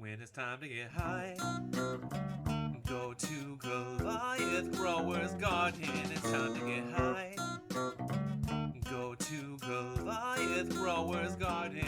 When it's time to get high, go to Goliath Grower's Garden. It's time to get high. Go to Goliath Grower's Garden.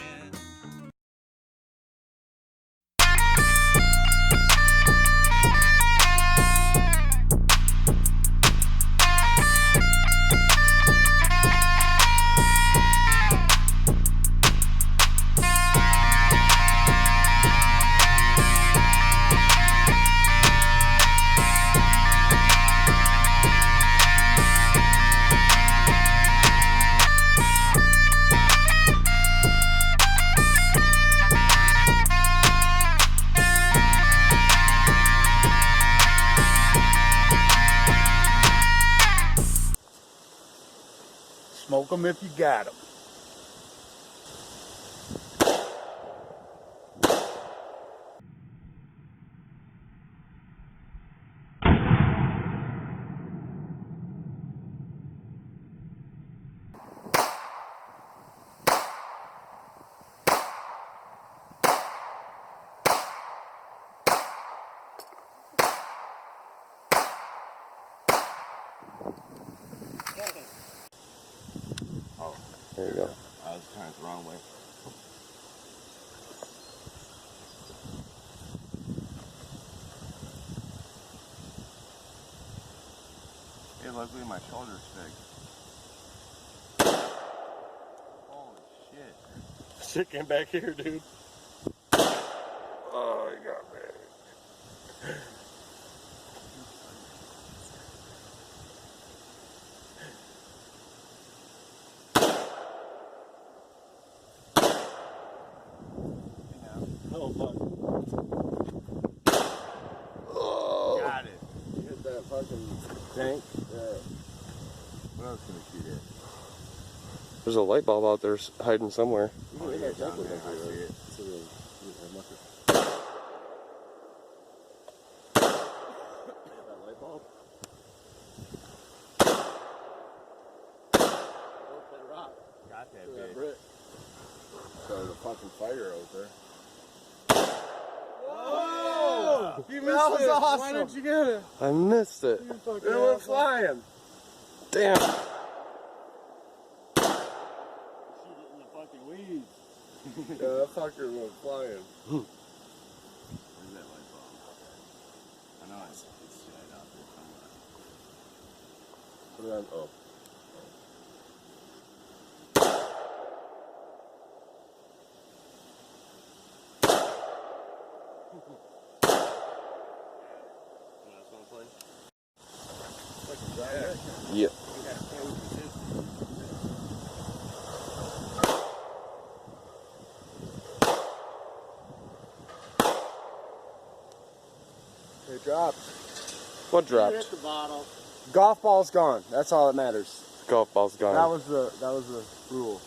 Smoke them if you got them. Oh, There you go. I was trying it the wrong way. Hey, luckily my shoulder's fixed. Holy shit. Shit came back here, dude. Oh, you got me. Oh, fuck. Oh. Got it. You hit that fucking tank? Yeah. What else can we shoot at? There's a light bulb out there hiding somewhere. Oh, yeah, it's down there. I see it. That light bulb? Got that That bitch. brick. Started a fucking fire out there. Oh! You missed That was it. awesome. Why didn't you get it? I missed it. You fucking It went asshole. flying. Damn. Shoot it in the fucking weeds. Yeah, that fucker went flying. Where's that light bulb? I know it's right out there somewhere. Put it on. Oh. Yeah. It dropped. What dropped? Hit the bottle. Golf ball's gone. That's all that matters. Golf ball's gone. That was the rule.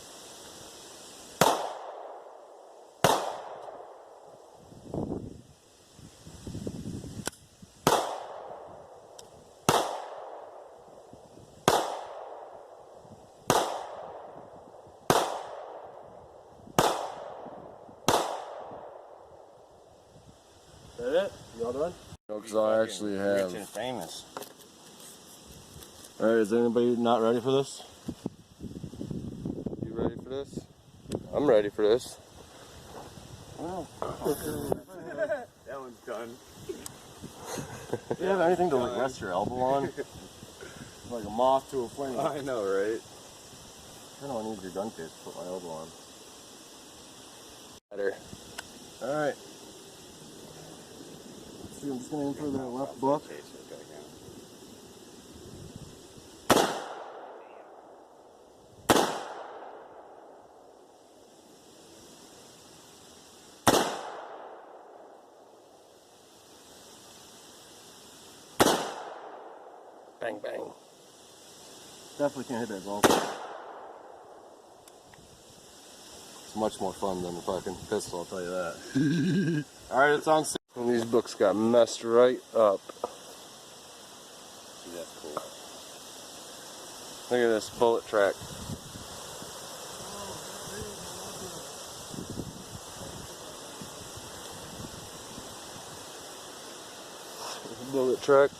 Is that it? You all done? No, because I actually have. Rich and famous. Alright, is anybody not ready for this? You ready for this? I'm ready for this. Oh. That one's done. Do you have anything to like rest your elbow on? Like a moth to a flame. I know, right? I don't need your gun case to put my elbow on. Better. Alright. See, I'm just gonna aim for that left book. Bang, bang. Definitely can't hit that golf. It's much more fun than the fucking pistol, I'll tell you that. Alright, it's on 6. And these books got messed right up. See, that's cool. Look at this bullet track. bullet track.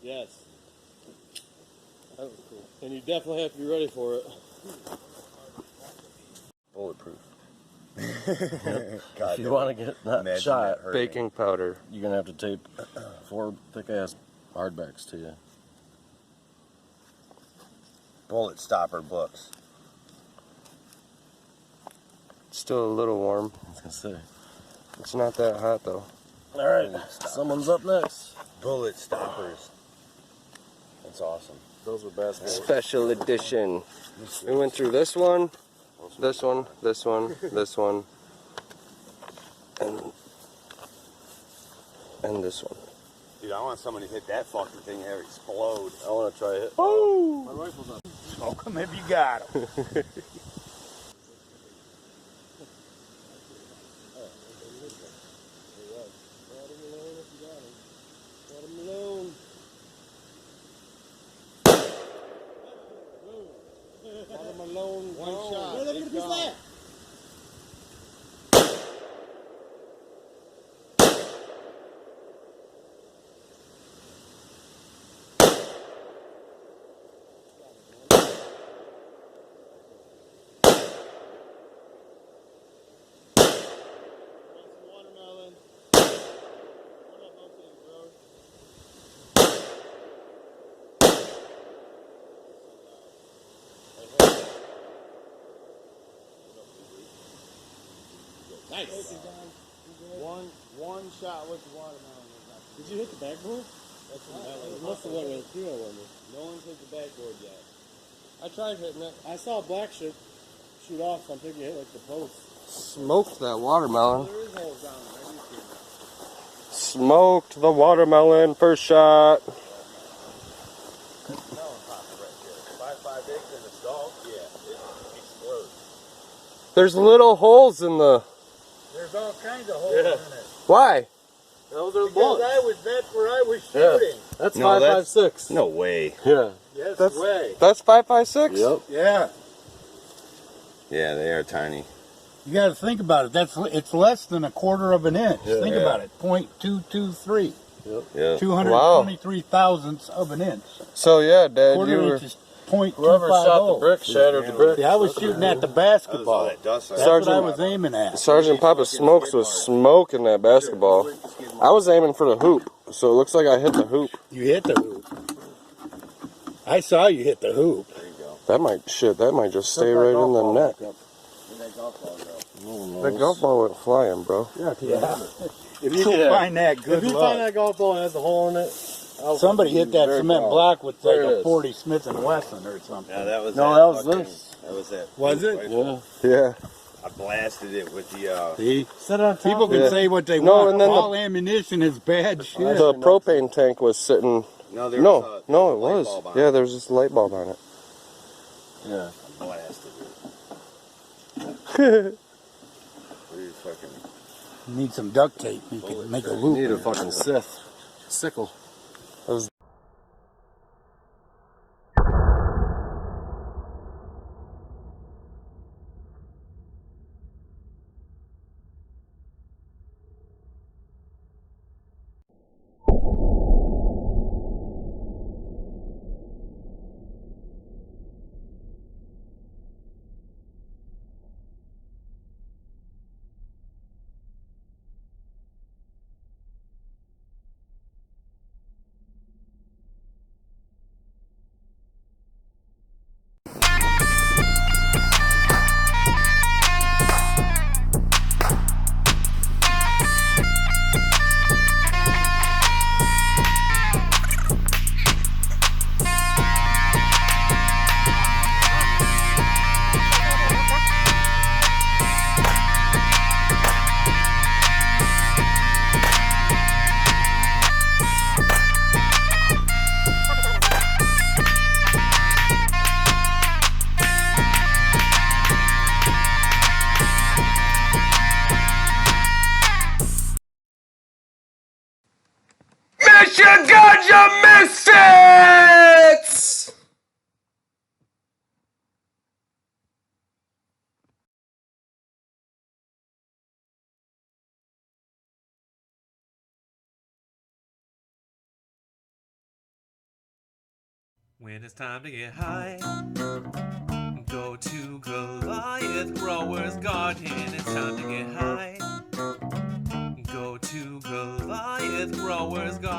Yes. That was cool. And you definitely have to be ready for it. Bulletproof. If you want to get that Imagine shot, that hurting. baking powder, you're going to have to tape 4 thick-ass hardbacks to you. Bullet stopper books. It's still a little warm. I was going to say. It's not that hot though. All right, someone's up next. Bullet stoppers. That's awesome. Those were basketball. Special edition. We went through this one, this one, this one, this one, and this one. Dude, I want someone to hit that fucking thing and have it explode. I want to try it. Oh! My rifle's up. Smoke them if you got them. One shot. Where are they going to be that? Nice. One shot with the watermelon. Did you hit the backboard? That's what that was. It must have went right through it on me. No one's hit the backboard yet. I tried hitting it. I saw a black shoot off, so I'm thinking it hit like the post. Smoked that watermelon. There is holes down there. I do see them. Smoked the watermelon. First shot. Melon popper right there. 5 eggs in a stall. Yeah, it explodes. There's little holes in the. There's all kinds of holes in it. Why? Those are the Because bullets. that's where I was Yeah. shooting. That's No, 5.56. No way. Yeah. Yes, That's- way. That's 5.56. Yep. Yeah. Yeah, they are tiny. You got to think about it. It's less than a quarter of an inch. Yeah. Think Yeah. about it. 0.223. Yeah. 223 thousandths of an inch. So yeah, Dad, Quarter you were. inch is 0.250. Whoever shot the brick shattered the brick. See, I was shooting at the That was all basketball. that dust. That's Sergeant- what I was aiming at. Sergeant Papa Smokes was smoking that basketball. I was aiming for the hoop, so it looks like I hit the hoop. You hit the hoop. I saw you hit the hoop. There you go. That might just stay right in the net. Where'd that golf ball go? The golf ball went flying, bro. Yeah. If you can find that, good If you luck. find that golf ball and has a hole in it, Somebody hit that very cement proud. block with like There it a is. 40 Smith & Wesson or something. Yeah, that was No, that that was fucking- this. That was that. Was it? rifle. yeah. Yeah. I blasted it with the. See? Set it on top. People can Yeah. say what they No, want. and then All ammunition is bad shit. The propane tank was sitting. No, there was a, No, there it was. a light was. bulb on Yeah, it. there was just a light bulb on it. Yeah. I blasted it. What are you fucking? You need some duct tape. You can make a loop. Need a fucking sickle. That was MichiGanja MisfiTZ! When it's time to get high, go to Goliath Growers Garden. It's time to get high. Go to Goliath Growers Garden.